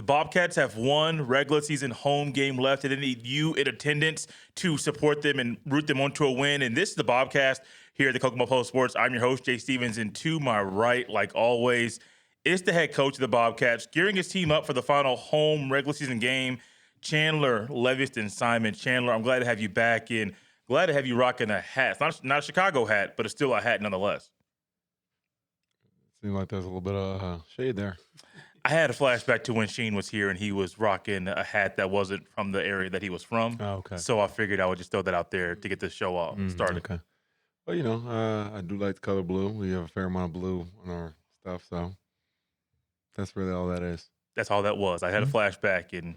Bobcats have one regular season home game left, and they need you in attendance to support them and root them onto a win. And this is the BobKast here at the Kokomo Post Sports. I'm your host, Jay Stevens, and to my right, like always, it's the head coach of the Bobcats, gearing his team up for the final home regular season game, Chandler Levingston Simon. Chandler, I'm glad to have you back, and glad to have you rocking a hat. It's not a Chicago hat, but it's still a hat nonetheless. Seemed like there's a little bit of shade there. I had a flashback to when Sheen was here and he was rocking a hat that wasn't from the area that he was from. Oh, okay. So I figured I would just throw that out there to get this show off started. Okay. Well, I do like the color blue. We have a fair amount of blue on our stuff, so that's really all that is. That's all that was. I had a flashback and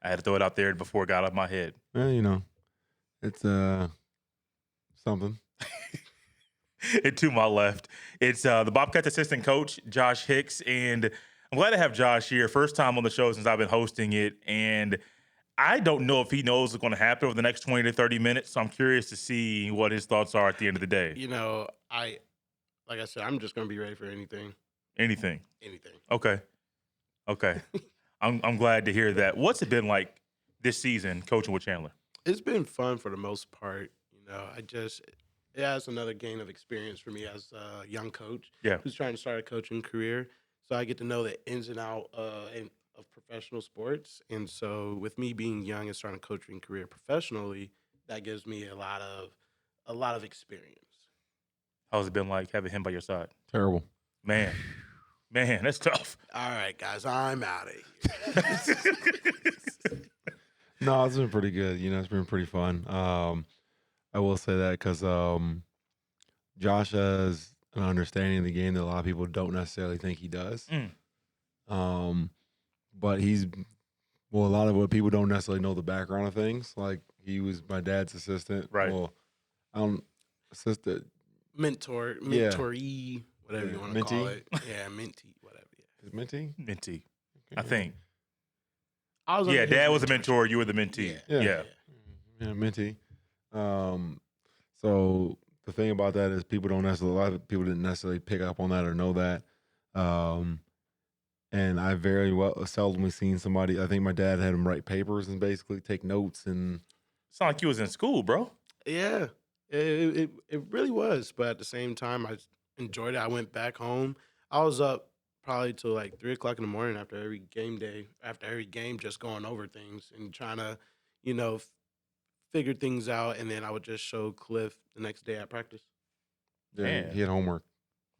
I had to throw it out there before it got out of my head. Well, it's something. And to my left, it's the Bobcats assistant coach, Josh Hicks. And I'm glad to have Josh here. First time on the show since I've been hosting it. And I don't know if he knows what's going to happen over the next 20 to 30 minutes. So I'm curious to see what his thoughts are at the end of the day. Like I said, I'm just going to be ready for anything. Anything. Anything. Okay. I'm glad to hear that. What's it been like this season coaching with Chandler? It's been fun for the most part. It has another gain of experience for me as a young coach who's trying to start a coaching career. So I get to know the ins and outs of professional sports. And so with me being young and starting a coaching career professionally, that gives me a lot of experience. How's it been like having him by your side? Terrible. Man, that's tough. All right, guys, I'm out of here. No, it's been pretty good. It's been pretty fun. I will say that because Josh has an understanding of the game that a lot of people don't necessarily think he does. But a lot of what people don't necessarily know the background of things. Like he was my dad's assistant. Right. Well, assistant. Mentoree, whatever you want to Minty? call it. Yeah, Minty, whatever. Yeah. Is it Minty? Mentee, Okay. I think. I was Dad was a mentor. You were the mentee. Yeah. Yeah, Minty. So the thing about that is a lot of people didn't necessarily pick up on that or know that. And I very seldomly seen somebody, I think my dad had him write papers and basically take notes and. Sound like you was in school, bro. Yeah, it really was. But at the same time, I enjoyed it. I went back home. I was up probably till like 3 o'clock in the morning after every game day, after every game, just going over things and trying to, figure things out. And then I would just show Cliff the next day at practice. Yeah, Man. he had homework.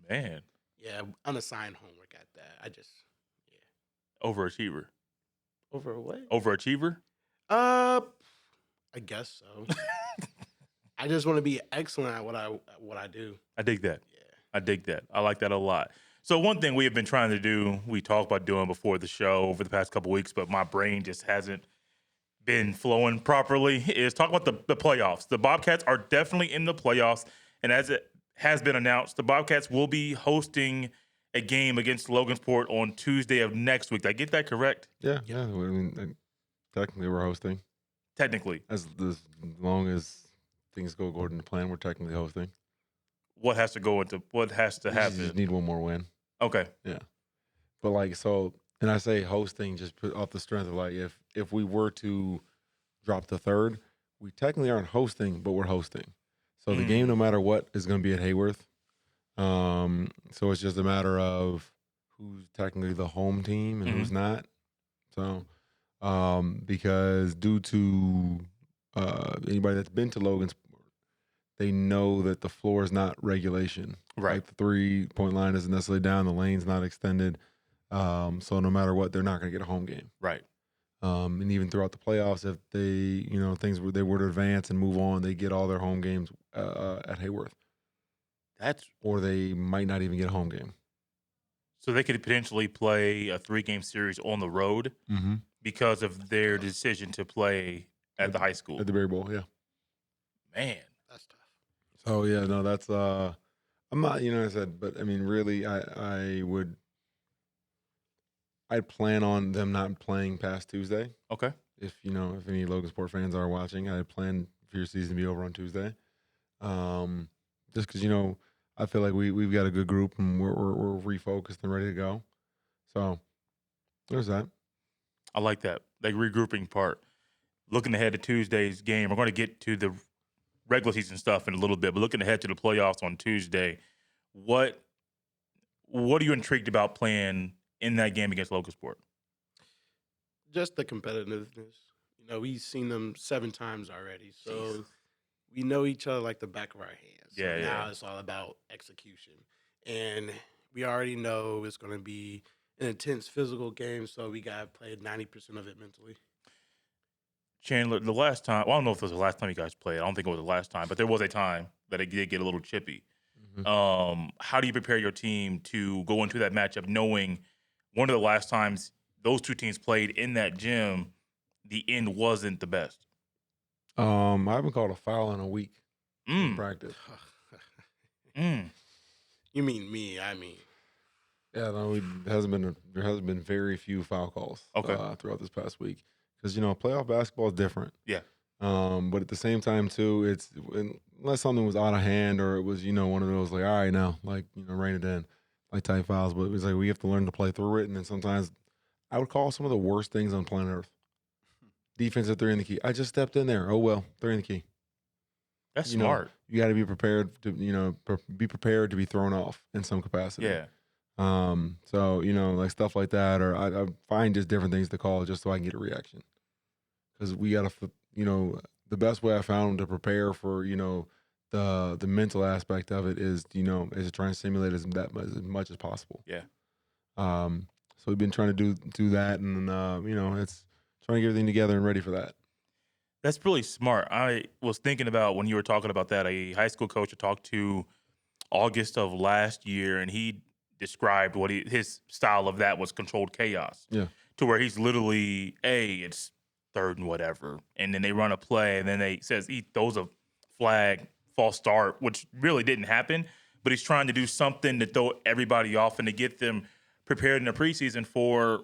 Man, Yeah, unassigned homework at that. overachiever. Over what? Overachiever? I guess so. I just want to be excellent at what I do. I dig that. Yeah. I dig that. I like that a lot. So one thing we have been trying to do, we talked about doing before the show over the past couple weeks, but my brain just hasn't been flowing properly, is talk about the playoffs. The Bobcats are definitely in the playoffs, and as it has been announced, the Bobcats will be hosting a game against Logansport on Tuesday of next week. Did I get that correct? Yeah. I mean, technically we're hosting. Technically. As long as things go according to plan, we're technically hosting. What has to happen? You just need one more win. Okay. Yeah. But and I say hosting just put off the strength of if we were to drop the third, we technically aren't hosting, but we're hosting. So the game, no matter what, is going to be at Hayworth. So it's just a matter of who's technically the home team and who's not. So, because due to anybody that's been to Logansport, they know that the floor is not regulation. Right. Like the 3-point line isn't necessarily down, the lane's not extended. So no matter what, they're not going to get a home game. Right. And even throughout the playoffs, if they, they were to advance and move on, they get all their home games at Hayworth. Or they might not even get a home game. So they could potentially play a 3-game series on the road because of their decision to play at the high school. At the Berry Bowl, yeah. Man. That's tough. So, yeah, no, that's I'm not, I said, but I mean, really, I'd plan on them not playing past Tuesday. Okay. If any Logansport fans are watching, I'd plan for your season to be over on Tuesday. Just because, I feel like we've got a good group and we're refocused and ready to go. So there's that. I like that, like regrouping part. Looking ahead to Tuesday's game, we're going to get to the regular season stuff in a little bit, but looking ahead to the playoffs on Tuesday, what are you intrigued about playing in that game against Logansport? Just the competitiveness. You know, we've seen them 7 times already, so Jesus. we know each other like the back of our hands. So Yeah, now yeah. it's all about execution, and we already know it's going to be an intense physical game, so we got to play 90% of it mentally. Chandler, the last time, well, I don't know if it was the last time you guys played. I don't think it was the last time, but there was a time that it did get a little chippy. How do you prepare your team to go into that matchup knowing one of the last times those two teams played in that gym, the end wasn't the best? I haven't called a foul in a week in practice. You mean me? I mean, Yeah, no, there hasn't been very few foul calls throughout this past week because playoff basketball is different. Yeah. But at the same time too, it's unless something was out of hand or it was one of those like, all right now, like rein it in, like type fouls. But it was like we have to learn to play through it, and then sometimes I would call some of the worst things on planet Earth. Defense at 3 in the key. I just stepped in there. Oh well, 3 in the key. That's smart. You got to be prepared to be prepared to be thrown off in some capacity. Yeah. So like stuff like that, or I find just different things to call just so I can get a reaction. Because we got to, the best way I found to prepare for, the mental aspect of it is to try and simulate as much as possible. Yeah. So we've been trying to do that, and it's trying to get everything together and ready for that. That's really smart. I was thinking about when you were talking about that, a high school coach I talked to August of last year, and he described his style of that was controlled chaos. Yeah. To where he's literally, it's 3rd and whatever, and then they run a play, and then he throws a flag, false start, which really didn't happen, but he's trying to do something to throw everybody off and to get them prepared in the preseason for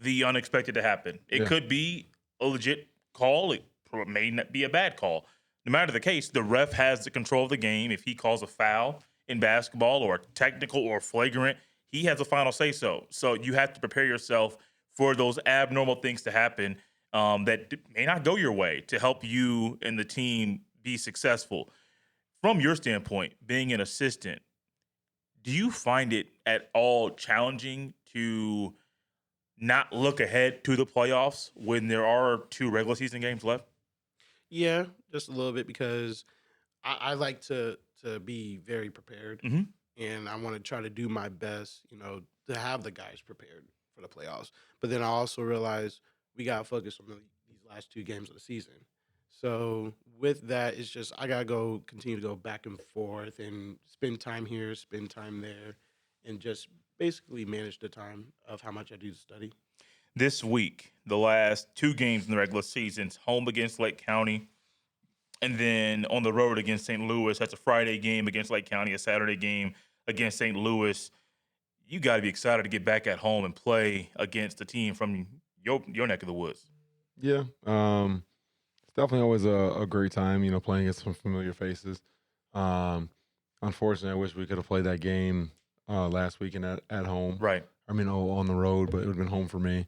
the unexpected to happen. It could be a legit call. It may not be a bad call. No matter the case, the ref has the control of the game. If he calls a foul in basketball or technical or flagrant, he has a final say so. So you have to prepare yourself for those abnormal things to happen that may not go your way to help you and the team be successful. From your standpoint, being an assistant, do you find it at all challenging to not look ahead to the playoffs when there are 2 regular season games left? Yeah, just a little bit because I like to be very prepared, and I want to try to do my best, to have the guys prepared for the playoffs. But then I also realize we got to focus on these last 2 games of the season. So with that, it's just I got to continue to go back and forth and spend time here, spend time there, and just basically manage the time of how much I do study. This week, the last 2 games in the regular season, home against Lake County, and then on the road against St. Louis. That's a Friday game against Lake County, a Saturday game against St. Louis. You got to be excited to get back at home and play against a team from your neck of the woods. Yeah, it's definitely always a great time, playing against some familiar faces. Unfortunately, I wish we could have played that game last weekend at home. Right. I mean, on the road, but it would have been home for me.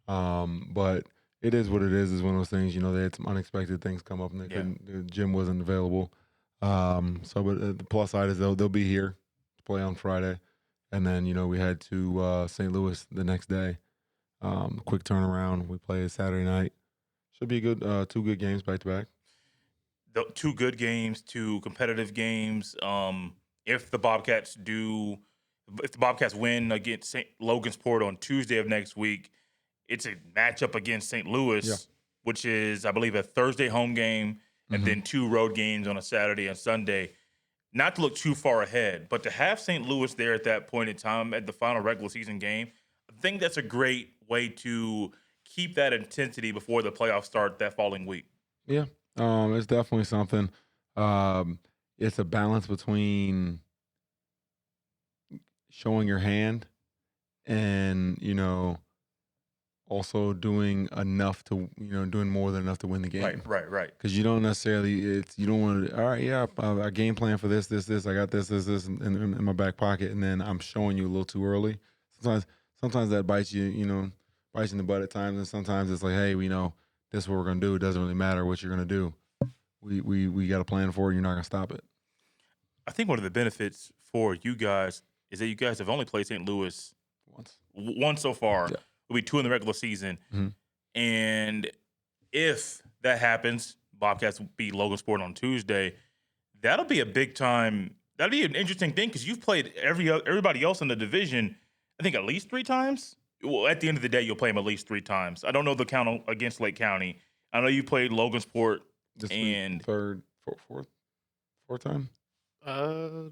But it is what it is. It's one of those things, they had some unexpected things come up, and the gym wasn't available. But the plus side is they'll be here to play on Friday. And then, we head to St. Louis the next day. Quick turnaround. We play Saturday night. Should be a good 2 good games back to back. The 2 good games, 2 competitive games. If the Bobkats win against Logansport on Tuesday of next week, it's a matchup against St. Louis, which is, I believe, a Thursday home game, and then 2 road games on a Saturday and Sunday. Not to look too far ahead, but to have St. Louis there at that point in time at the final regular season game, I think that's a great way to keep that intensity before the playoffs start that following week. Yeah, it's definitely something. It's a balance between showing your hand and, also doing enough to, doing more than enough to win the game. Right. Because you don't necessarily, you don't want to, all right, I game plan for this. I got this in my back pocket, and then I'm showing you a little too early. Sometimes that bites you, bites in the butt at times, and sometimes it's like, hey, we know this is what we're gonna do. It doesn't really matter what you're gonna do. We got a plan for it. You're not gonna stop it. I think one of the benefits for you guys is that you guys have only played St. Louis once so far. Yeah. It'll be 2 in the regular season. Mm-hmm. And if that happens, Bobcats beat Logansport on Tuesday. That'll be a big time. That'll be an interesting thing because you've played everybody else in the division, I think, at least 3 times. Well, at the end of the day, you'll play them at least 3 times. I don't know the count against Lake County. I know you played Logansport and third, fourth time. I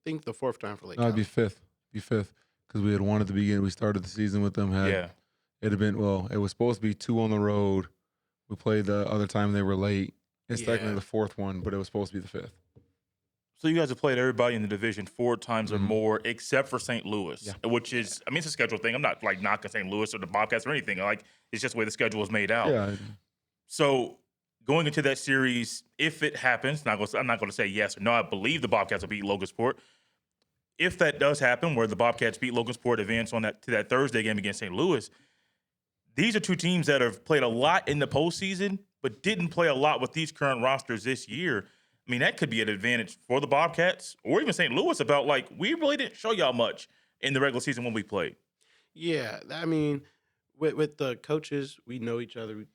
think the 4th time for Lake. No, it'd County. be fifth because we had won at the beginning. We started the season with them. It'd have been it was supposed to be 2 on the road. We played the other time they were late. It's technically the 4th one, but it was supposed to be the 5th. So you guys have played everybody in the division 4 times or more, except for St. Louis, which is, I mean, it's a schedule thing. I'm not like knocking St. Louis or the Bobcats or anything. Like, it's just the way the schedule is made out. Yeah. So going into that series, if it happens, I'm not going to say yes or no. I believe the Bobcats will beat Logansport. If that does happen, where the Bobcats beat Logansport, advance to that Thursday game against St. Louis, these are 2 teams that have played a lot in the postseason, but didn't play a lot with these current rosters this year. I mean, that could be an advantage for the Bobcats or even St. Louis about, like, we really didn't show y'all much in the regular season when we played. Yeah, I mean, with the coaches, we know each other.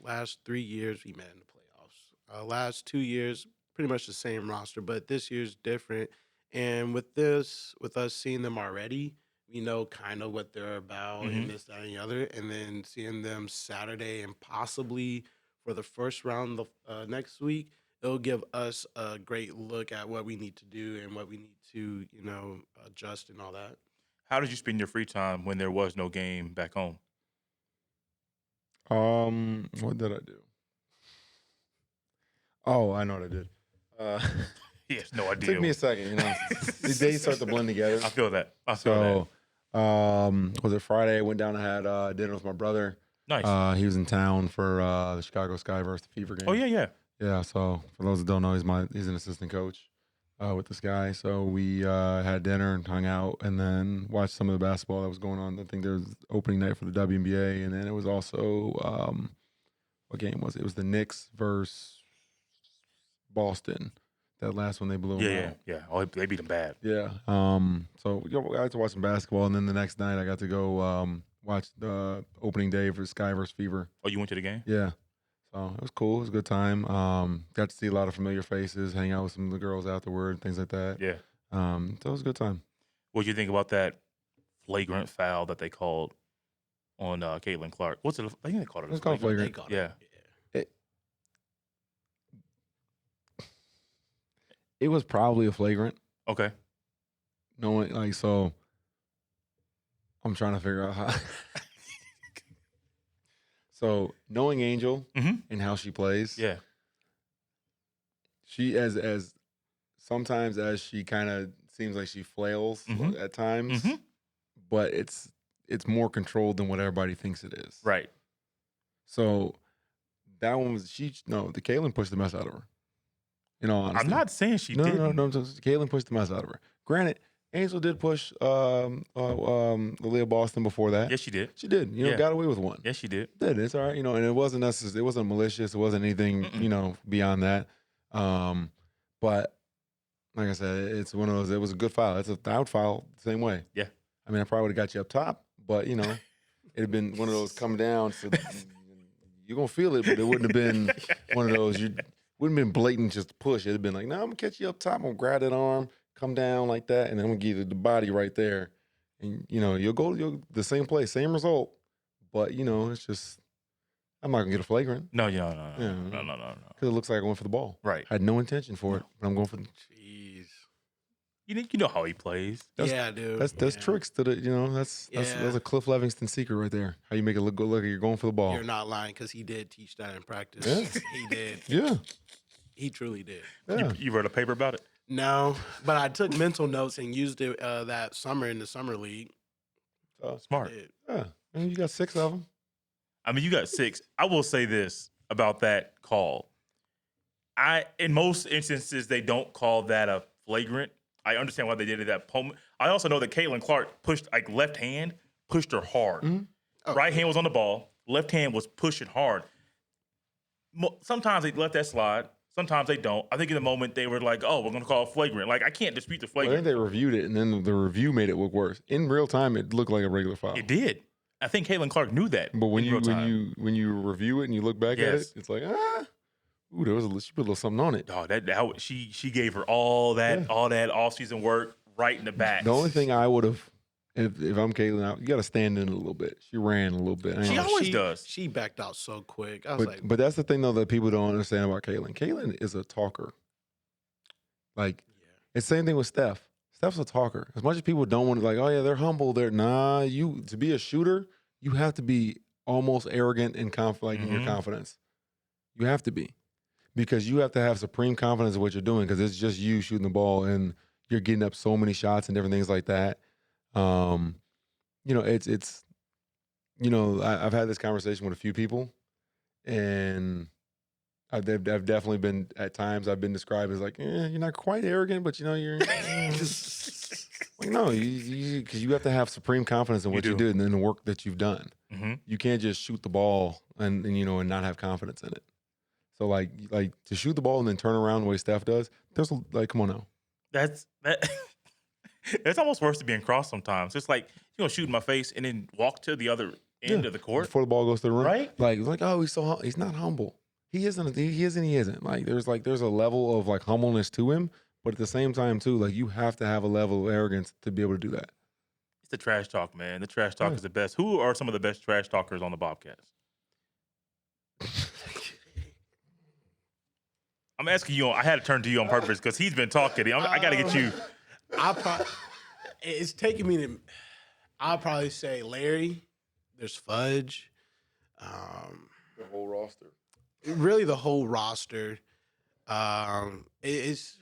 Last 3 years we met in the playoffs. Last 2 years, pretty much the same roster, but this year's different. And with us seeing them already, we know kind of what they're about and this, that, and the other. And then seeing them Saturday and possibly for the first round next week, it'll give us a great look at what we need to do and what we need to, adjust and all that. How did you spend your free time when there was no game back home? What did I do? Oh, I know what I did. He has no idea. Took me a second, These days start to blend together. I feel that. Was it Friday? I went down and had dinner with my brother. Nice. He was in town for the Chicago Sky versus the Fever game. Oh, yeah. Yeah, so for those that don't know, he's an assistant coach with this guy. So we had dinner and hung out and then watched some of the basketball that was going on. I think there was opening night for the WNBA, and then it was also what game was it? It was the Knicks versus Boston. That last one they blew them out. Yeah. Oh, they beat them bad. Yeah. So I got to watch some basketball, and then the next night I got to go watch the opening day for Sky versus Fever. Oh, you went to the game? Yeah. So it was cool. It was a good time. Got to see a lot of familiar faces, hang out with some of the girls afterward, things like that. Yeah. So it was a good time. What did you think about that flagrant foul that they called on Caitlin Clark? What's it? I think they called it. It's called flagrant. Yeah. It was probably a flagrant. Okay. Knowing so, I'm trying to figure out how. So knowing Angel and how she plays, she as sometimes as she kind of seems like she flails at times, but it's more controlled than what everybody thinks it is. Right. So that one was the Caitlin pushed the mess out of her. In all honesty. I'm not saying she didn't. No. Caitlin pushed the mess out of her. Granted, Angel did push Leah Boston before that. Yes, she did. She did. Got away with one. Yes, she did. Did. It's all right. And it wasn't necessary. It wasn't malicious. It wasn't anything, beyond that. But like I said, it's one of those. It was a good foul. I would foul the same way. Yeah. I mean, I probably would have got you up top, but it'd have been one of those come down. So you're gonna feel it, but it wouldn't have been one of those. Wouldn't have been blatant just push. It'd have been like, no, I'm gonna catch you up top. I'm gonna grab that arm, come down like that, and then I'm gonna give you the body right there. And you'll go the same place, same result. But it's just I'm not gonna get a flagrant. No. Because it looks like I went for the ball. Right. I had no intention for it, but I'm going for the. Jeez. You know how he plays. Dude. That's tricks to the. That's a Cliff Levingston secret right there. How you make it look like you're going for the ball. You're not lying because he did teach that in practice. Yeah. He did. Yeah. He truly did. Yeah. You wrote a paper about it? No, but I took mental notes and used it that summer in the summer league. Smart. Yeah. I mean, you got 6 of them. I mean, you got 6. I will say this about that call. In most instances, they don't call that a flagrant. I understand why they did it at that moment. I also know that Caitlin Clark pushed, left hand, pushed her hard. Right hand was on the ball. Left hand was pushing hard. Sometimes they let that slide. Sometimes they don't. I think in the moment they were like, "Oh, we're going to call flagrant." Like I can't dispute the flagrant. I think they reviewed it, and then the review made it look worse. In real time, it looked like a regular foul. It did. I think Caitlin Clark knew that. But when in real time. when you review it and you look back at it, it's like ooh, she put a little something on it. Oh, that she gave her all that offseason work right in the back. The only thing I would have, if I'm Caitlin, you got to stand in a little bit. She ran a little bit. She always does. She backed out so quick. I was but that's the thing though that people don't understand about Caitlin. Caitlin is a talker. Like it's the same thing with Steph. Steph's a talker. As much as people don't want to, like, oh yeah, they're humble. You to be a shooter, you have to be almost arrogant and confident in your confidence. You have to be. Because you have to have supreme confidence in what you're doing, because it's just you shooting the ball and you're getting up so many shots and different things like that. It's I've had this conversation with a few people, and I've definitely been, at times I've been described as like, you're not quite arrogant, but you're like, no, because you have to have supreme confidence in what you do and in the work that you've done. Mm-hmm. You can't just shoot the ball and not have confidence in it. So like to shoot the ball and then turn around the way Steph does, come on now. That's almost worse than being crossed sometimes. It's like you're gonna shoot in my face and then walk to the other end of the court before the ball goes to the rim. Right? Like oh, he's not humble. He isn't. He isn't. Like there's a level of like humbleness to him, but at the same time too, like you have to have a level of arrogance to be able to do that. It's the trash talk, man. The trash talk is the best. Who are some of the best trash talkers on the BobKats? I'm asking you. I had to turn to you on purpose because he's been talking. I got to get you. It's taking me to. I'll probably say Larry. There's Fudge. The whole roster. Really, the whole roster. It's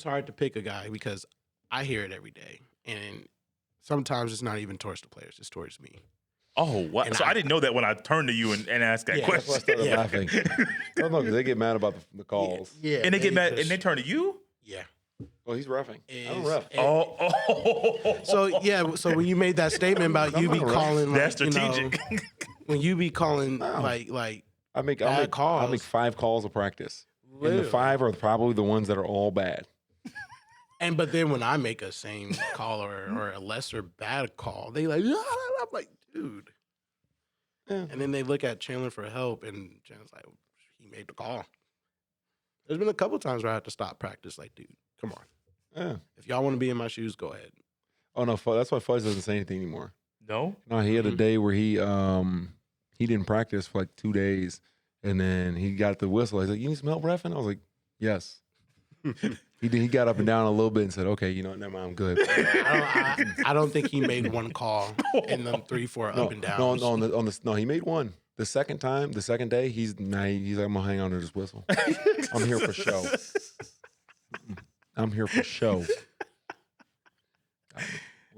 hard to pick a guy because I hear it every day, and sometimes it's not even towards the players; it's towards me. Oh, what? So I didn't know that when I turned to you and asked that question. That's why I started laughing. I don't know, because they get mad about the calls. Yeah, and they get mad and they turn to you? Yeah. Well, he's reffing. I don't ref. So when you made that statement about you be calling, that's strategic. When you be calling like I make calls. I make 5 calls a practice. Literally. And the 5 are probably the ones that are all bad. But then when I make a same call or a lesser bad call, they like, I'm like, dude. Yeah. And then they look at Chandler for help, and Chandler's like, he made the call. There's been a couple times where I had to stop practice. Like, dude, come on. Yeah. If y'all want to be in my shoes, go ahead. Oh no, that's why Fudge doesn't say anything anymore. No, he had a day where he didn't practice for like 2 days, and then he got the whistle. He's like, "You need some help reffing?" I was like, "Yes." He got up and down a little bit and said, "Okay, never mind, I'm good." I don't think he made one call in them 3-4 up and down. No, he made one. The second day, he's like, "I'm gonna hang on to this whistle. I'm here for show. I'm here for show."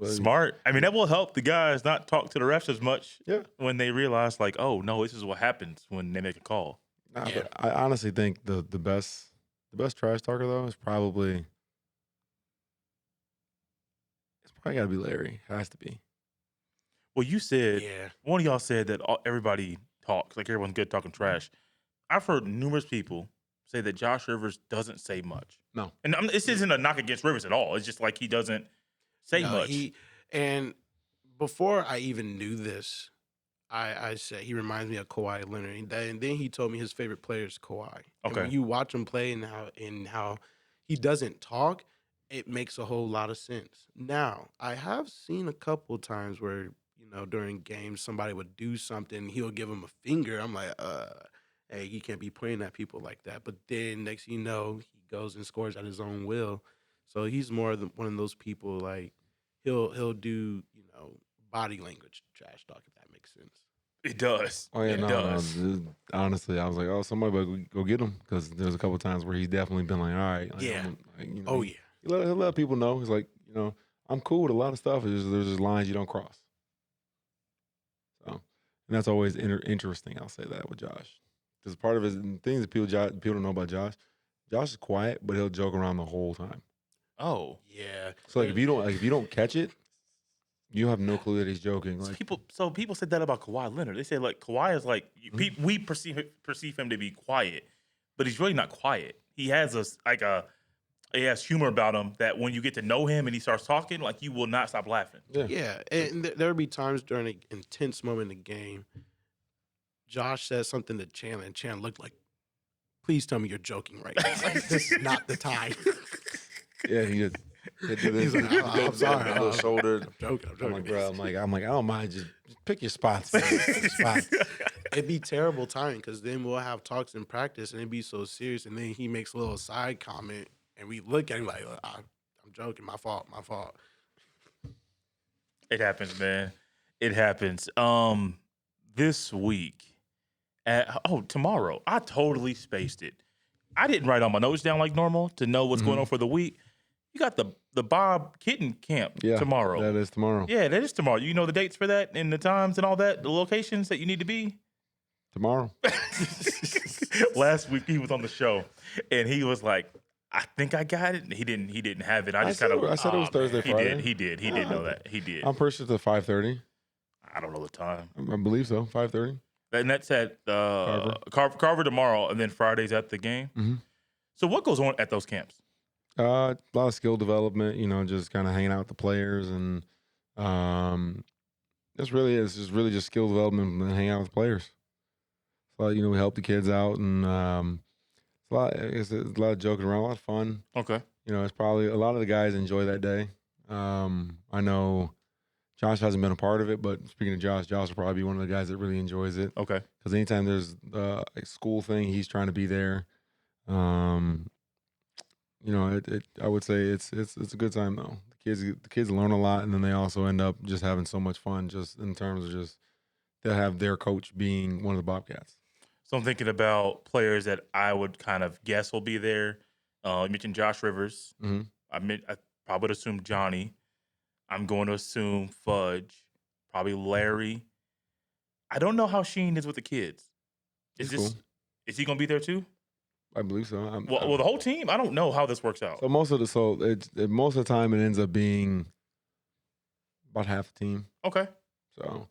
Smart. I mean, that will help the guys not talk to the refs as much. Yeah. When they realize, like, oh no, this is what happens when they make a call. But I honestly think the best trash talker though is probably got to be Larry. It has to be. Well, you said one of y'all said that everybody talks, like everyone's good talking trash. I've heard numerous people say that Josh Rivers doesn't say much. No, and this isn't a knock against Rivers at all. It's just like he doesn't say much. And before I even knew this, I said he reminds me of Kawhi Leonard, and then he told me his favorite player is Kawhi. Okay. And when you watch him play and how he doesn't talk, it makes a whole lot of sense. Now, I have seen a couple times where during games somebody would do something, he'll give him a finger. I'm like, hey, you can't be pointing at people like that. But then next thing you know, he goes and scores at his own will. So he's more than one of those people, like he'll do body language trash talk, if that makes sense. It does. Oh yeah, it does. No, honestly, I was like, oh, somebody better go get him, because there's a couple times where he's definitely been like, all right, like, he'll let people know. He's like, I'm cool with a lot of stuff. There's just lines you don't cross. So, and that's always interesting. I'll say that with Josh, because part of his things that people don't know about Josh. Josh is quiet, but he'll joke around the whole time. Oh yeah. So like if you don't catch it, You have no clue that he's joking. Like People said that about Kawhi Leonard. They said like Kawhi is like we perceive him to be quiet, but he's really not quiet. He has he has humor about him that when you get to know him and he starts talking, like you will not stop laughing. Yeah. And there'll be times during an intense moment in the game, Josh says something to Chandler, and Chandler looked like, please tell me you're joking right now. Like, this is not the time. Yeah, he did. He's like, I'm sorry. Little shoulder. I'm joking. I'm like, bro. I'm like, I don't mind. Just pick your spots. Pick your spots. It'd be terrible timing because then we'll have talks in practice and it'd be so serious. And then he makes a little side comment and we look at him like, I'm joking. My fault. It happens, man. It happens. This week, tomorrow, I totally spaced it. I didn't write all my notes down like normal to know what's going on for the week. You got the BobKitten camp tomorrow. That is tomorrow. Yeah, that is tomorrow. You know the dates for that and the times and all that, the locations that you need to be? Tomorrow. Last week he was on the show and he was like, I think I got it. And he didn't have it. I said it was Thursday, Friday. He did know that. He did. I'm pretty sure it's at 5:30. I don't know the time. I believe so. 5:30. And that's at Carver tomorrow, and then Friday's at the game. Mm-hmm. So what goes on at those camps? A lot of skill development, just kind of hanging out with the players, and it's just skill development and hanging out with players. So we help the kids out, and it's a lot of joking around, a lot of fun. Okay. It's probably a lot of the guys enjoy that day. I know Josh hasn't been a part of it, but speaking of Josh will probably be one of the guys that really enjoys it. Okay. Because anytime there's a school thing, he's trying to be there. I would say it's a good time though. The kids learn a lot, and then they also end up just having so much fun, just in terms of just they'll have their coach being one of the Bobcats. So I'm thinking about players that I would kind of guess will be there. You mentioned Josh Rivers. Mm-hmm. I probably would assume Johnny. I'm going to assume Fudge, probably Larry. I don't know how Sheen is with the kids. Is he going to be there too? I believe so. Well, the whole team. I don't know how this works out. So most of the time it ends up being about half the team. Okay. So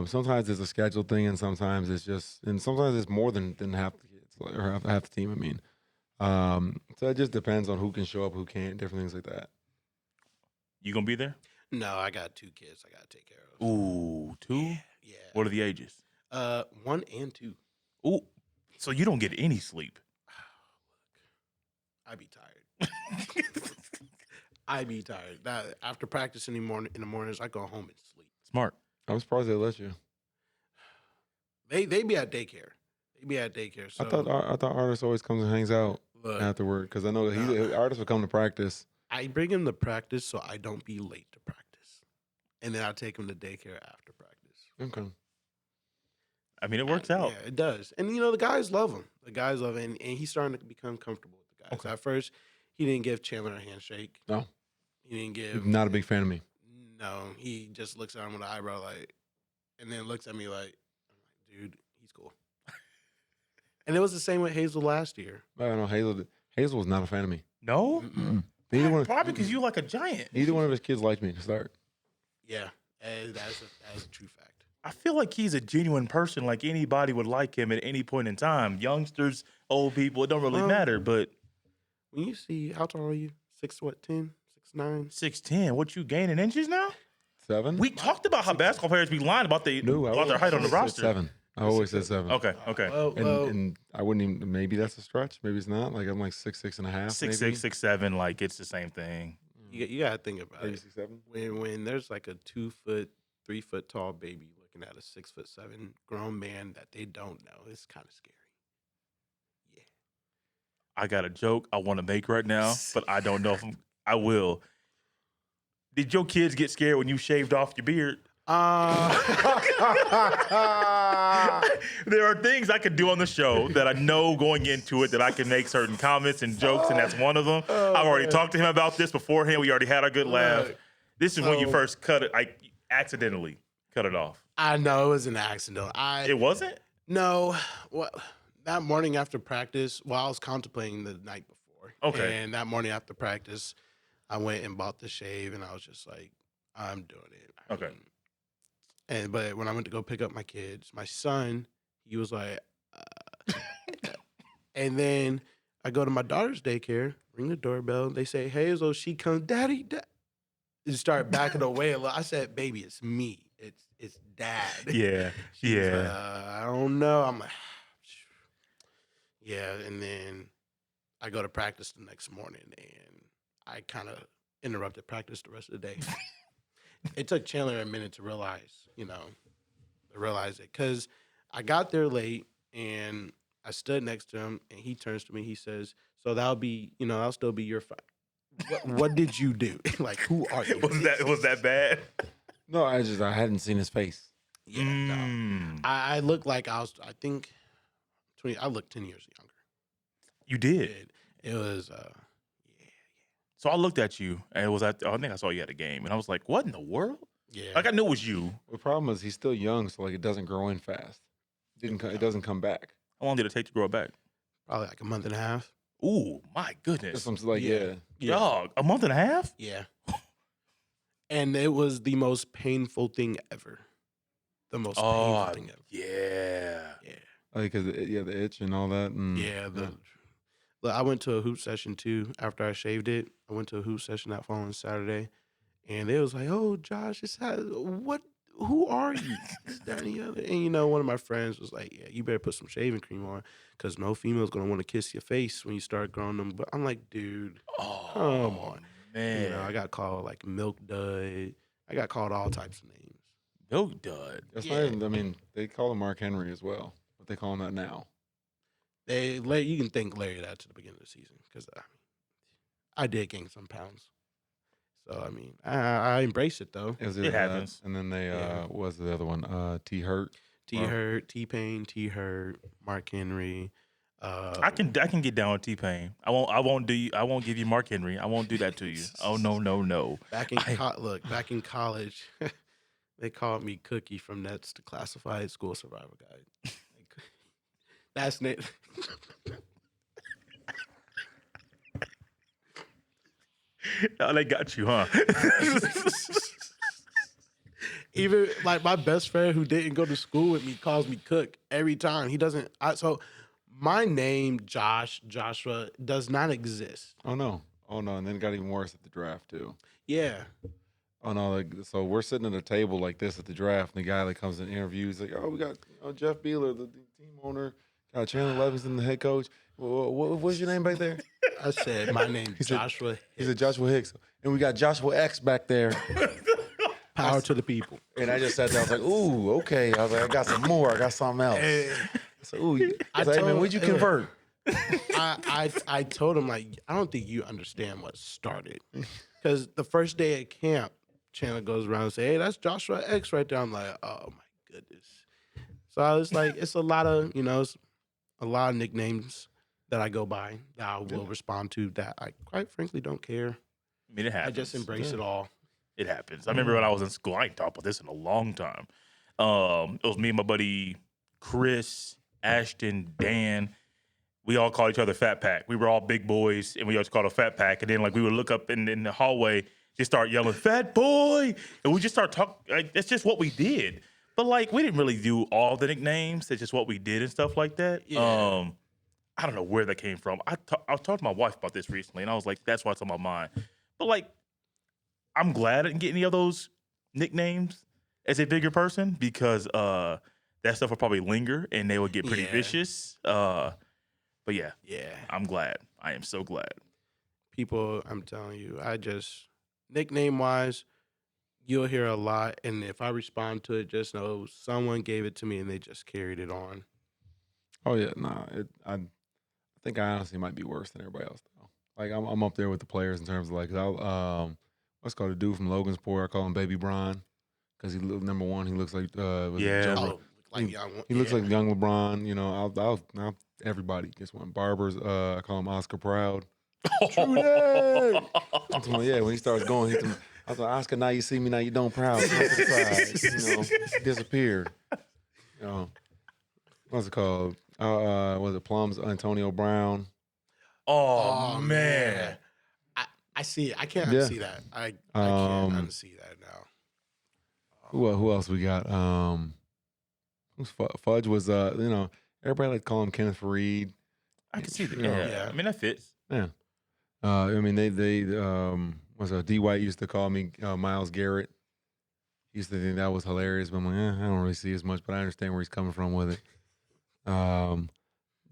sometimes it's a scheduled thing, and sometimes it's more than half the kids or half the team. I mean, so it just depends on who can show up, who can't, different things like that. You gonna be there? No, I got 2 kids I gotta take care of. Ooh, 2? Yeah. What are the ages? 1 and 2. Ooh, so you don't get any sleep. I'd be tired. I'd be tired. After practice in the mornings, I go home and sleep. Smart. I'm surprised they let you. They be at daycare. So I thought Artis always comes and hangs out afterward, because I know that Artis will come to practice. I bring him to practice so I don't be late to practice, and then I take him to daycare after practice. Okay. I mean, it works out. Yeah, it does. And the guys love him. And he's starting to become comfortable with the guys. Okay. At first, he didn't give Chandler a handshake. No. He didn't give. Not a big fan of me. No, he just looks at him with an eyebrow and then looks at me like, dude, he's cool. And it was the same with Hazel last year. I don't know. Hazel was not a fan of me. No? Probably because you like a giant. Neither one of his kids liked me to start. Yeah, that's a true fact. I feel like he's a genuine person. Like anybody would like him at any point in time. Youngsters, old people, it don't really matter. But when you see, how tall are you? 6'10", 6'9"? 6'10". What, you gaining inches now? 7. We talked about how basketball players be lying about their height on the roster. 7. I always said 7. Okay. And I wouldn't even. Maybe that's a stretch. Maybe it's not. Like I'm like 6'6" and a half. 6'6", 6'7", like it's the same thing. You gotta think about maybe it. 6'7". When there's like a 2 foot, 3 foot tall baby looking at a 6'7" grown man that they don't know, it's kind of scary. Yeah. I got a joke I want to make right now, but I don't know if I will. Did your kids get scared when you shaved off your beard? There are things I could do on the show that I know going into it that I can make certain comments and jokes, and that's one of them. I've already talked to him about this beforehand. We already had a good laugh. This is when you first cut it. I accidentally cut it off. I know it was an accident. It wasn't? No. Well, that morning after practice, I was contemplating the night before. Okay. And that morning after practice, I went and bought the shave, and I was just like, I'm doing it. Okay. But when I went to go pick up my kids, my son, he was like, and then I go to my daughter's daycare, ring the doorbell. They say, Hazel, she comes, Daddy. And start backing away a little. I said, baby, it's me. It's Dad. Yeah. She's like, I don't know. I'm like, yeah. And then I go to practice the next morning, and I kind of interrupted practice the rest of the day. It took Chandler a minute to realize it. Because I got there late, and I stood next to him, and he turns to me. He says, so that'll still be your fight. What did you do? Like, who are you? Was that bad? No, I hadn't seen his face. Yeah, no. I looked like I think 20. I looked 10 years younger. You did. It was So I looked at you, and I think I saw you at a game, and I was like, "What in the world?" Yeah. Like I knew it was you. The problem is he's still young, so like it doesn't grow in fast. It doesn't come back. How long did it take to grow it back? Probably like a month and a half. Ooh, my goodness! Some like yeah. Dog, a month and a half? Yeah. And it was the most painful thing ever. The most painful thing ever. Yeah. Yeah. Like, the itch and all that. And, Look, I went to a hoop session too after I shaved it. I went to a hoop session that following Saturday, and they was like, "Oh, Josh, who are you?" This, that, and the other. And one of my friends was like, "Yeah, you better put some shaving cream on, because no female's gonna want to kiss your face when you start growing them." But I'm like, dude, come on, man. I got called like Milk Dud. I got called all types of names. Milk Dud. That's not even, I mean, they call him Mark Henry as well, but they call him that now. You can thank Larry that to the beginning of the season, because I did gain some pounds. So I mean, I embrace it though. It happens. And then they what was the other one? T Hurt, T-Pain, T-Hurt, Mark Henry. I can get down with T-Pain. I won't give you Mark Henry. I won't do that to you. Oh no. Back in college, they called me Cookie from Nets to Classified School Survival Guide. That's Nate. Oh, they got you, huh? Even like my best friend who didn't go to school with me calls me Cook every time. He doesn't. So my name Joshua does not exist. Oh no, and then it got even worse at the draft too. Yeah. Oh no, so we're sitting at a table like this at the draft, and the guy that comes in interviews like, "Oh, we got Jeff Beeler, the team owner, got Chandler Levingston, the head coach. What's your name back there?" I said, my name's Joshua Hicks. He said, Joshua Hicks. And we got Joshua X back there. Power to the people. And I just sat there. I was like, ooh, okay. I was like, I got some more. I got something else. So, ooh. I was like, man, what'd you convert? I told him, like, I don't think you understand what started. Because the first day at camp, Chandler goes around and say, hey, that's Joshua X right there. I'm like, oh, my goodness. So I was like, it's a lot of nicknames that I go by that I will respond to that I quite frankly don't care. I mean, it happens. I just embrace it all. It happens. I remember when I was in school, I ain't talked about this in a long time. It was me and my buddy Chris, Ashton, Dan. We all called each other Fat Pack. We were all big boys, and we always called a Fat Pack. And then, like, we would look up in the hallway, just start yelling, Fat Boy! And we just start talking. Like, that's just what we did. But, like, we didn't really do all the nicknames. It's just what we did and stuff like that. Yeah. I don't know where that came from. I was talking to my wife about this recently, and I was like, that's why it's on my mind. But, like, I'm glad I didn't get any of those nicknames as a bigger person, because that stuff will probably linger, and they will get pretty vicious. But, yeah, I'm glad. I am so glad. People, I'm telling you, nickname-wise, you'll hear a lot, and if I respond to it, just know someone gave it to me, and they just carried it on. Oh, yeah, I think I honestly might be worse than everybody else, though. Like, I'm up there with the players in terms of, like, what's called a dude from Logansport. I call him Baby Bron, because number one, he looks like He looks like young LeBron. You know, I'll everybody gets one. Barbers, I call him Oscar Proud. True that. Yeah, when he starts going, I was like, Oscar, now you see me, now you don't proud. Disappeared. You know, what's it called? Was it Plums? Antonio Brown. Oh man. I see it. I can't unsee that. I can't unsee that now. Who else we got? Fudge was everybody like to call him Kenneth Reed. I can see that. Yeah. Yeah. I mean, that fits. Yeah. I mean they was D White used to call me Miles Garrett. He used to think that was hilarious, but I'm like, I don't really see as much, but I understand where he's coming from with it.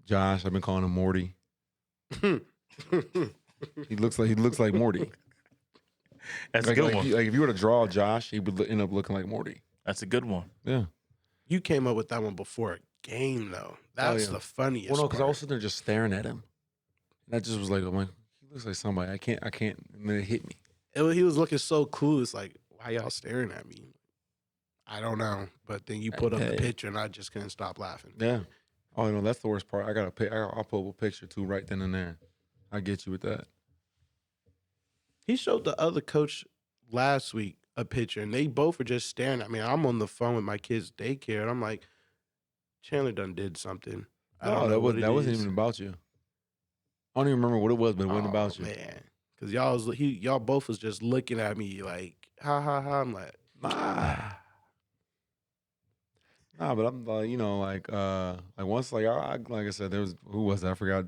Josh, I've been calling him Morty. He looks like Morty. That's a good one. If you were to draw Josh, he would end up looking like Morty. That's a good one. Yeah. You came up with that one before a game, though. That's the funniest. Well, no, because I was sitting there just staring at him. That just was like, I'm like, he looks like somebody. I can't. And then it hit me. He was looking so clueless. Like, why y'all staring at me? I don't know. But then you put up the picture, and I just couldn't stop laughing. Yeah. Oh, no, that's the worst part. I'll pull up a picture too right then and there. I get you with that. He showed the other coach last week a picture, and they both were just staring at me. I'm on the phone with my kids' daycare, and I'm like, Chandler done did something. I don't know that wasn't even about you. I don't even remember what it was, but it wasn't about you. Man, because y'all both was just looking at me like, ha ha ha. I'm like, Nah, but I'm like once like I said, there was who was that? I forgot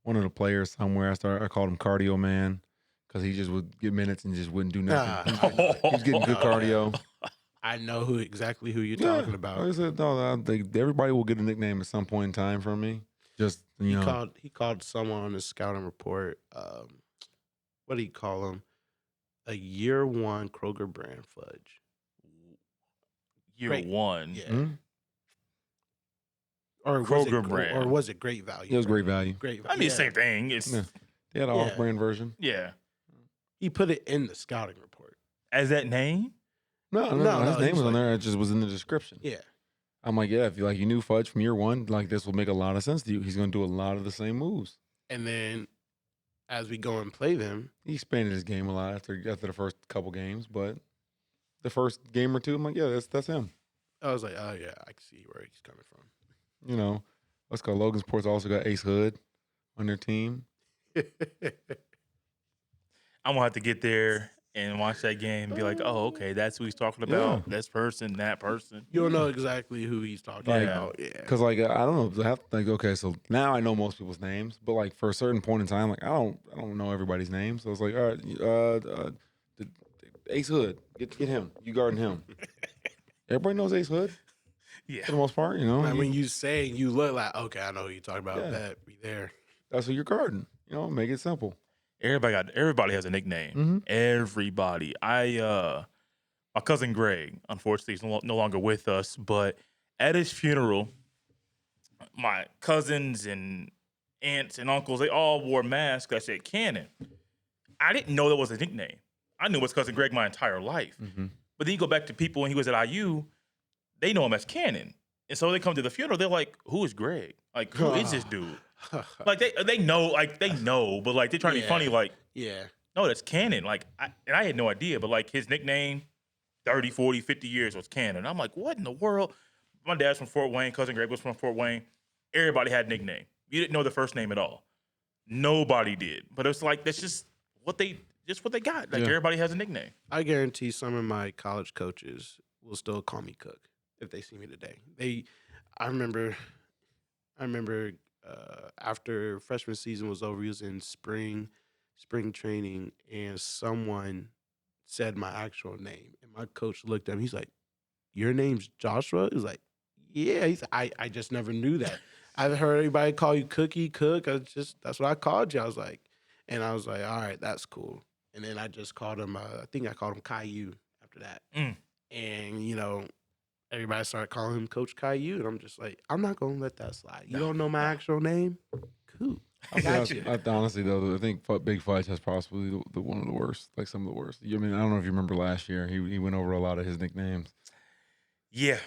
one of the players somewhere. I called him Cardio Man because he just would get minutes and just wouldn't do nothing. He was getting good cardio. I know exactly who you're talking about. Like I said, everybody will get a nickname at some point in time from me. Just he called someone on his scouting report. What do you call him? A year one Kroger brand fudge. Year one. Yeah. Mm-hmm. Or Kroger brand. Or was it Great Value? It was Great Value. Great Value. I mean, same thing. It's They had an off-brand version. Yeah. He put it in the scouting report. As that name? No, his name was on there. It just was in the description. Yeah. I'm like, yeah, if you knew Fudge from year one, like this will make a lot of sense to you. He's going to do a lot of the same moves. And then as we go and play them, he expanded his game a lot after the first couple games, but the first game or two, I'm like, yeah, that's him. I was like, oh yeah, I can see where he's coming from. Let's go. Logansport's also got Ace Hood on their team. I'm gonna have to get there and watch that game and be like, oh, okay, that's who he's talking about. Yeah. This person, that person. You'll know exactly who he's talking about. Yeah. Because I don't know. Okay, so now I know most people's names, but like for a certain point in time, like I don't know everybody's names. So it's like, all right, Ace Hood, get him. You guarding him. Everybody knows Ace Hood. Yeah. For the most part, And when you say, you look like, okay, I know who you're talking about. That be there. That's who you're guarding. Make it simple. Everybody has a nickname. Mm-hmm. Everybody. My cousin Greg, unfortunately, is no longer with us, but at his funeral, my cousins and aunts and uncles, they all wore masks that said Cannon. I didn't know that was a nickname. I knew it was cousin Greg my entire life. Mm-hmm. But then you go back to people when he was at IU, they know him as Cannon. And so they come to the funeral, they're like, who is Greg? Like, who is this dude? Like, they know, but like, they're trying to be funny, like, no, that's Cannon. Like, I had no idea, but like, his nickname, 30, 40, 50 years was Cannon. I'm like, what in the world? My dad's from Fort Wayne, cousin Greg was from Fort Wayne. Everybody had a nickname. You didn't know the first name at all. Nobody did. But it's like, that's just what they got. Like, everybody has a nickname. I guarantee some of my college coaches will still call me Cook if they see me today. I remember after freshman season was over, he was in spring training, and someone said my actual name, and my coach looked at me. He's like, "Your name's Joshua?" He was like, "Yeah." He's like, I just never knew that. I've heard everybody call you Cookie, Cook. That's what I called you. I was like, all right, that's cool. And then I just called him. I think I called him Caillou after that. And everybody started calling him Coach Caillou, and I'm just like, I'm not gonna let that slide. You don't know my actual name? Cool. I got you. Honestly, though, I think Big Fudge has possibly the one of the worst, like some of the worst. I mean, I don't know if you remember last year, he went over a lot of his nicknames. Yeah.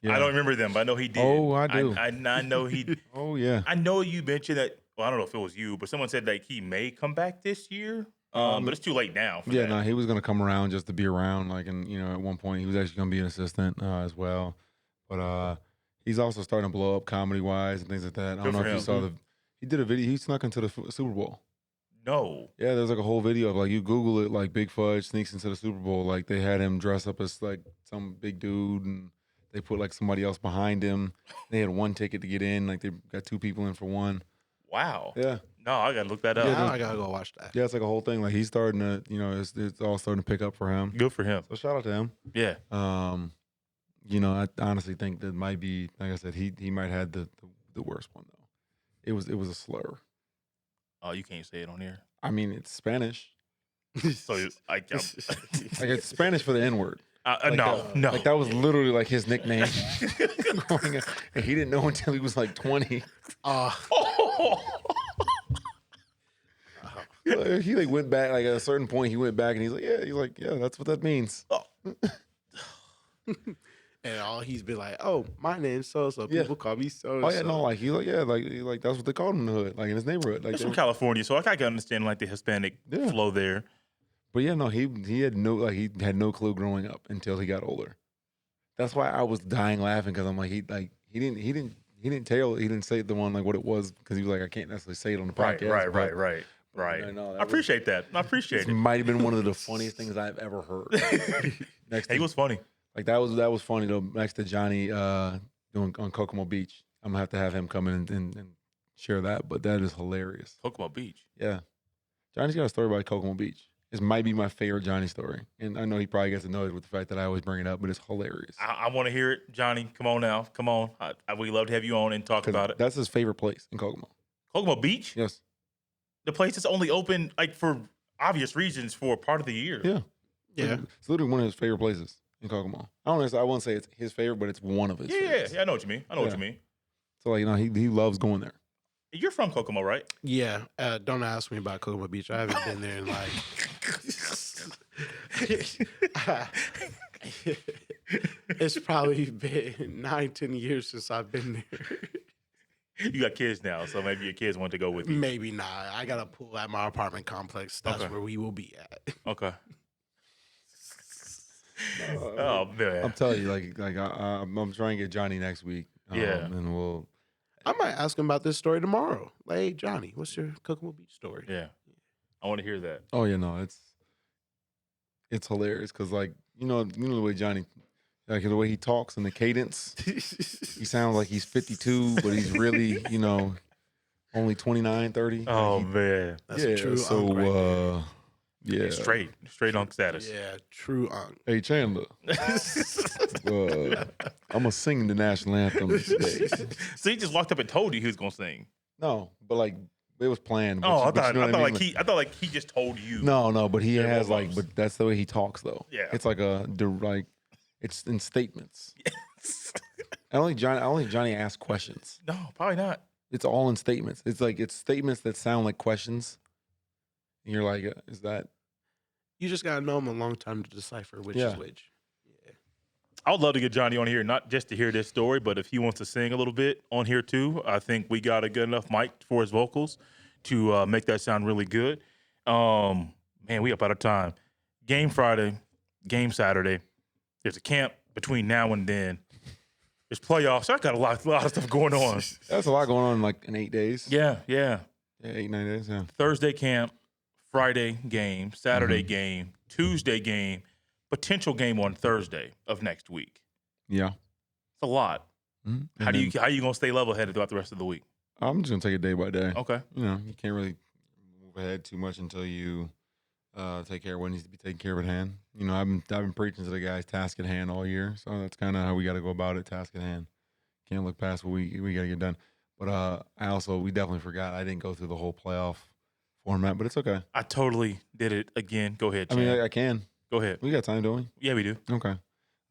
I don't remember them, but I know he did. Oh, I do. I know he. Oh, yeah. I know you mentioned that. Well, I don't know if it was you, but someone said like he may come back this year. But it's too late now. For that. No, he was going to come around just to be around. Like, and at one point he was actually going to be an assistant as well. But he's also starting to blow up comedy wise and things like that. I don't know if you saw he did a video. He snuck into the Super Bowl. No. Yeah, there's like a whole video of like you Google it, like Big Fudge sneaks into the Super Bowl. Like they had him dress up as like some big dude, and they put like somebody else behind him. They had one ticket to get in. Like they got 2 people in for one. Wow. Yeah. No, I gotta look that up. Now I gotta go watch that. Yeah, it's like a whole thing. Like he's starting to, it's all starting to pick up for him. Good for him. So shout out to him. Yeah. I honestly think that might be, like I said, he might have had the worst one though. It was a slur. Oh, you can't say it on here. I mean, it's Spanish. So Like it's Spanish for the N-word. No. Like that was literally like his nickname growing up. And he didn't know until he was like 20. He like went back, like at a certain point he went back and he's like, yeah, that's what that means. And all he's been like, oh, my name's so-so. Yeah. People call me so-so. Oh yeah, no, like he's like, yeah, like that's what they called him in the hood, like in his neighborhood. Like He's from California, so I can understand like the Hispanic flow there. But yeah, no, he had no clue growing up until he got older. That's why I was dying laughing, because I'm like he didn't say the one like what it was, because he was like, I can't necessarily say it on the podcast. Right. No, I appreciate that. I appreciate it. Might have been one of the funniest things I've ever heard. He was funny. Like that was funny though. Next to Johnny doing on Kokomo Beach, I'm gonna have him come in and share that. But that is hilarious. Kokomo Beach. Yeah, Johnny's got a story about Kokomo Beach. This might be my favorite Johnny story, and I know he probably gets annoyed with the fact that I always bring it up, but it's hilarious. I want to hear it, Johnny. Come on now. Come on. We'd love to have you on and talk about it. That's his favorite place in Kokomo. Kokomo Beach. Yes. The place is only open like for obvious reasons for part of the year. Yeah. Yeah. It's literally one of his favorite places in Kokomo. I won't say it's his favorite, but it's one of his favorites. Yeah, I know what you mean. What you mean. So like, he loves going there. You're from Kokomo, right? Yeah. Don't ask me about Kokomo Beach. I haven't been there in like it's probably been 9-10 years since I've been there. You got kids now, so maybe your kids want to go with you. Maybe not. I got a pool at my apartment complex. That's where we will be at. Okay. Oh man, I'm telling you, I'm trying to get Johnny next week. And we'll. I might ask him about this story tomorrow. Like, hey, Johnny, what's your Kokomo Beach story? Yeah, I want to hear that. Oh yeah, no, it's hilarious because you know the way Johnny, like the way he talks and the cadence, he sounds like he's 52, but he's really only 29, 30. Oh man, that's a true unk right there. Yeah, straight unk status. Yeah, true unk. Hey Chandler, I'm gonna sing the national anthem today. So he just walked up and told you he was gonna sing. No, but it was planned. Oh, I thought he just told you. No, but he has but that's the way he talks though. Yeah, it's it's in statements. Only Johnny asks questions. No, probably not. It's all in statements. It's statements that sound like questions. And you're like, is that? You just gotta know him a long time to decipher which is which. Yeah. I would love to get Johnny on here, not just to hear this story, but if he wants to sing a little bit on here too. I think we got a good enough mic for his vocals to make that sound really good. Man, we up out of time. Game Friday, game Saturday. There's a camp between now and then. There's playoffs. So I got a lot of stuff going on. That's a lot going on in 8 days. Yeah. 8-9 days. Yeah. Thursday camp, Friday game, Saturday game, Tuesday game, potential game on Thursday of next week. Yeah, it's a lot. Mm-hmm. How you gonna stay level headed throughout the rest of the week? I'm just gonna take it day by day. Okay. You can't really move ahead too much until you take care of what needs to be taken care of at hand. I've been preaching to the guys task at hand all year, so that's kind of how we got to go about it. Task at hand. Can't look past what we got to get done. But we definitely forgot. I didn't go through the whole playoff format, but it's okay. I totally did it again. Go ahead, Chan. I mean, I can. Go ahead. We got time, don't we? Yeah, we do. Okay.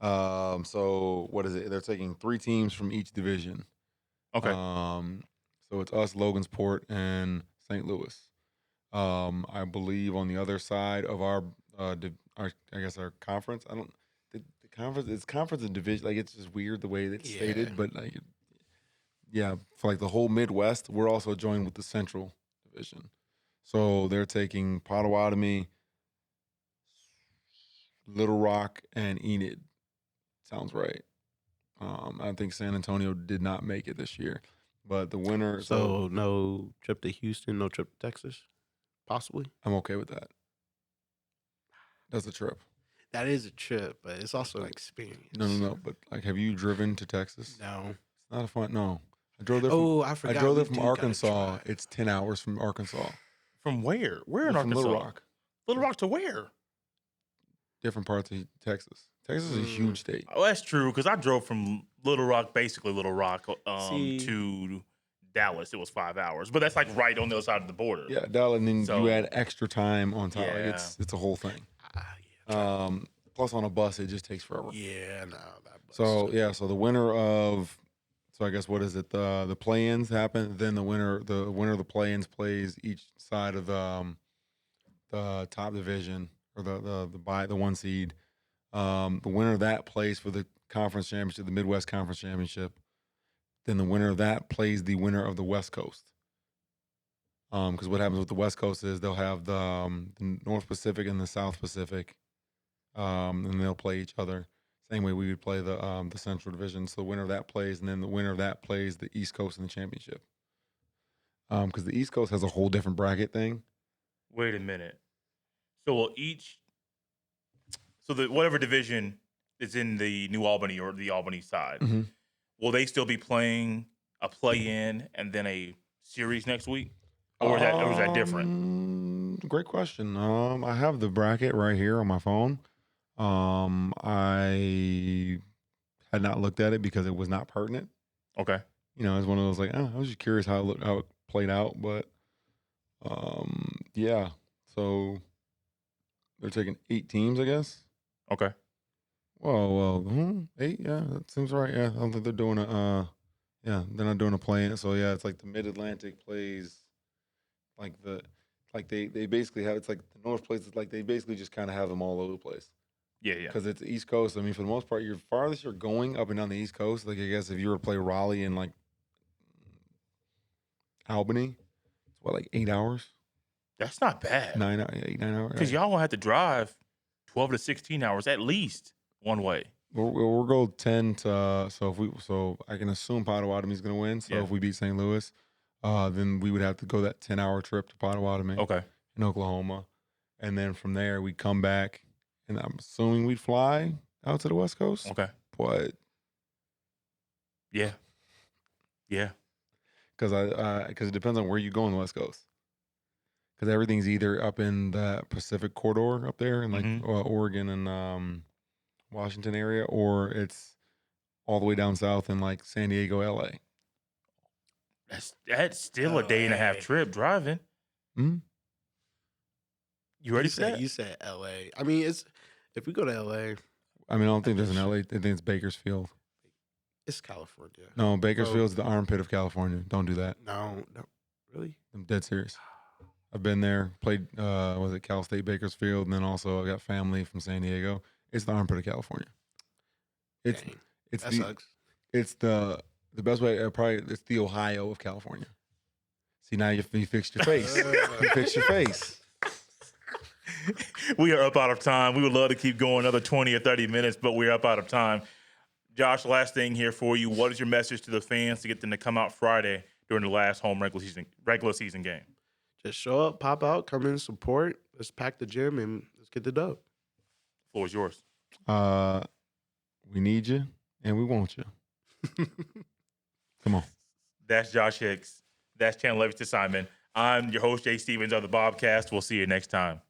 So what is it? They're taking 3 teams from each division. Okay. So it's us, Logansport, and St. Louis. I believe on the other side of our conference. The conference. It's conference and division. It's just weird the way it's stated, but for the whole Midwest, we're also joined with the Central Division. So they're taking Potawatomi, Little Rock, and Enid. Sounds right. I think San Antonio did not make it this year, but the winner. So no trip to Houston, no trip to Texas. possibly. I'm okay with that. That's a trip. That is a trip, but it's also an experience. No. But like, have you driven to Texas? No. It's not a fun. No, I drove there. I forgot. I drove there we from do gotta Arkansas. try. It's 10 hours from Arkansas. From where? Where in From Arkansas? Little Rock. Little Rock to where? Different parts of Texas. Texas is a huge state. Oh, that's true, because I drove from Little Rock, basically Little Rock, to Dallas. It was 5 hours, but that's like right on the other side of the border. Yeah, Dallas, and then So- you add extra time on top. Like Yeah. it's a whole thing. Yeah. Plus on a bus, it just takes forever. Yeah, no. That bus So is- yeah, so the winner of, so I guess what is it? The play-ins happen. Then the winner of the play-ins plays each side of the top division or the one seed. The winner of that plays for the conference championship, the Midwest Conference Championship. Then the winner of that plays the winner of the West Coast. Because what happens with the West Coast is they'll have the North Pacific and the South Pacific, and they'll play each other. Same way we would play the Central Division. So the winner of that plays, and then the winner of that plays the East Coast in the championship. Because the East Coast has a whole different bracket thing. Wait a minute. So will whatever division is in the New Albany or the Albany side, Mm-hmm. will they still be playing a play-in and then a series next week? Or is that different? Great question. I have the bracket right here on my phone. I had not looked at it because it was not pertinent. Okay. You know, it's one of those like, I was just curious how it played out, but yeah. So they're taking 8 teams, I guess. Okay. Well, 8. Yeah, that seems right. Yeah, I don't think they're doing they're not doing a play-in. So yeah, it's like the Mid-Atlantic plays. They basically have, it's like the North places, like they basically just kind of have them all over the place. Yeah. Because it's the East Coast. I mean, for the most part, your farthest you're going up and down the East Coast, like I guess if you were to play Raleigh and like Albany, it's what, like 8 hours? That's not bad. 9 hours, 8, 9 hours. Because y'all gonna have to drive 12 to 16 hours at least one way. We'll go 10 to, so I can assume Potawatomi's going to win. So Yeah. if we beat St. Louis, then we would have to go that 10-hour trip to Potawatomi Okay. in Oklahoma. And then from there, we come back, and I'm assuming we'd fly out to the West Coast. Okay. But Yeah. because it depends on where you go on the West Coast. Because everything's either up in the Pacific corridor up there in like Oregon and Washington area, or it's all the way down south in like San Diego, LA. That's still a day and a half trip driving. Mm-hmm. You ready for that? You said LA. I mean, if we go to LA, I mean, I don't think there's an LA. I think it's Bakersfield. it's California. No, Bakersfield's the armpit of California. Don't do that. No, really. I'm dead serious. I've been there, played, was it Cal State Bakersfield, and then also I got family from San Diego. It's the armpit of California. It's Dang, it's that the sucks. it's the best way. It's the Ohio of California. See, now you fixed your face. You fixed your face. We are up out of time. We would love to keep going another 20 or 30 minutes, but we're up out of time. Josh, last thing here for you. What is your message to the fans to get them to come out Friday during the last home regular season game? Just show up, pop out, come in, support. Let's pack the gym and let's get the dub. The floor is yours. We need you and we want you. Come on. That's Josh Hicks. That's Chandler Levingston Simon. I'm your host, Jay Stevens of the BobKast. We'll see you next time.